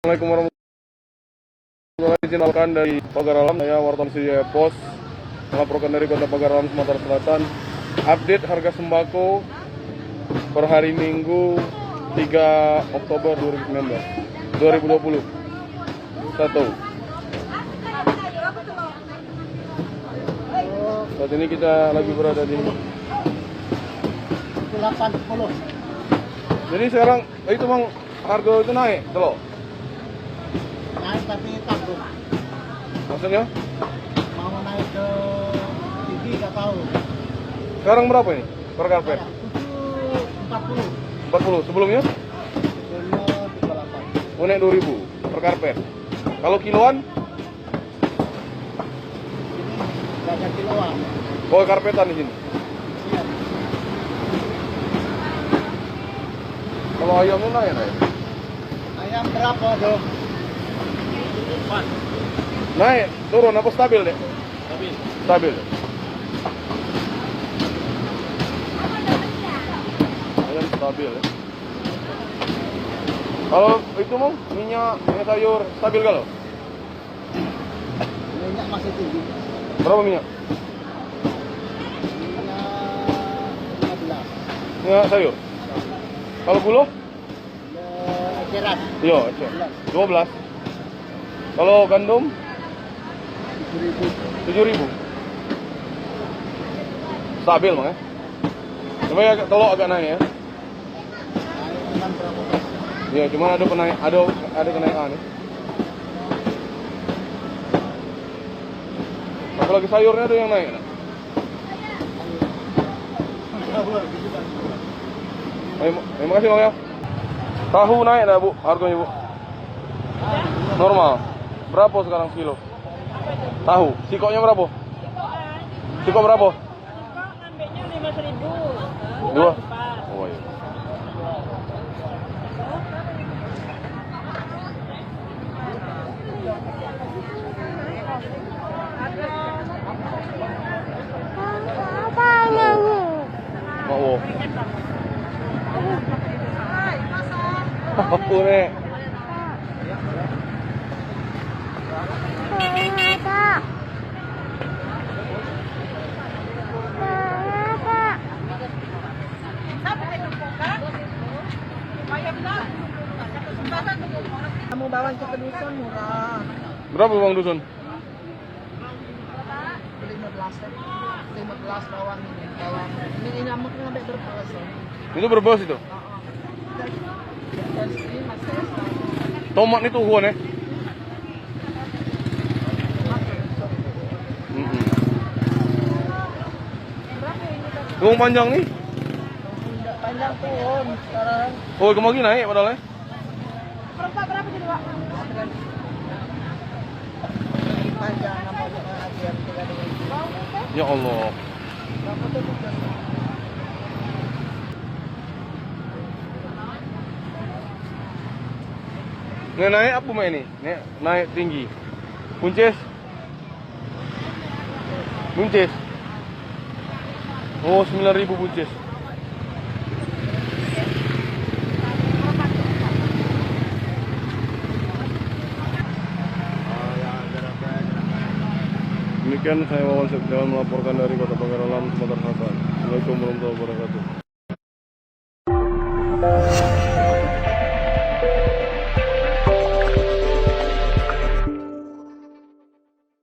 Assalamualaikum warahmatullahi wabarakatuh. Dari Pagar Alam, saya wartawan Sijaya Pos melaporkan dari Kota Pagar Alam, Sumatera Selatan. Update harga sembako per hari Minggu 3 Oktober 2020. Saat ini kita lagi berada di 80. Jadi sekarang itu Bang, harga itu naik telur. Naik tapi takut. Maksudnya? Mau naik ke tinggi nggak tahu. Sekarang berapa ini per karpet? 40. 40. Sebelumnya? Sebelumnya 38. Oh, naik 2000 per karpet. Kalau kiloan? Ini nggak ada kiloan. Oh, karpetan di sini. Iya. Kalau ayamnya naik. Ayam berapa dong? Naik, turun apa stabil deh? Stabil. Ayam stabil ya. Kalau itu mau minyak sayur stabil kalau? Minyak masih tinggi. Berapa minyak? Minyak 15. Minyak sayur. Kalau gula? Eceran. Iya, 12. Kalau gandum? 7.000. 7.000. Stabil Bang ya. Cuma ya telur agak naik ya. Naik dengan berapa persen? Iya, cuma ada kenaikan ya. Apalagi sayurnya ada yang naik. Terima kasih Bang ya. Tahu naik dah Bu, harganya Bu. Normal. Berapa sekarang kilo? Tahu. Sikoknya berapa? Sikok berapa? Ngambilnya 5.000. Dua. Oh iya. Mau. Apa nih? Kamu bawa ke dusun murah. Berapa Bang dusun? 15 bawang ini. Bawang. Ini nyamuknya sampai berbelas. Itu berbos itu. Dan sini masih Tomat itu huan ya. Bawang panjang nih. panjang turun sekarang. Oh, kemari naik padahal ya. Berapa jadi Pak? Panjang namanya ajar 3.000. Ya Allah. Berapa tuh? Nggak naik apa main ini? Naik tinggi. Buncis. Buncis. Oh, 9.000 buncis. Demikian saya Wawan Sekdawan melaporkan dari Kota Pagar Alam, Sumatera Selatan. Assalamualaikum warahmatullahi wabarakatuh.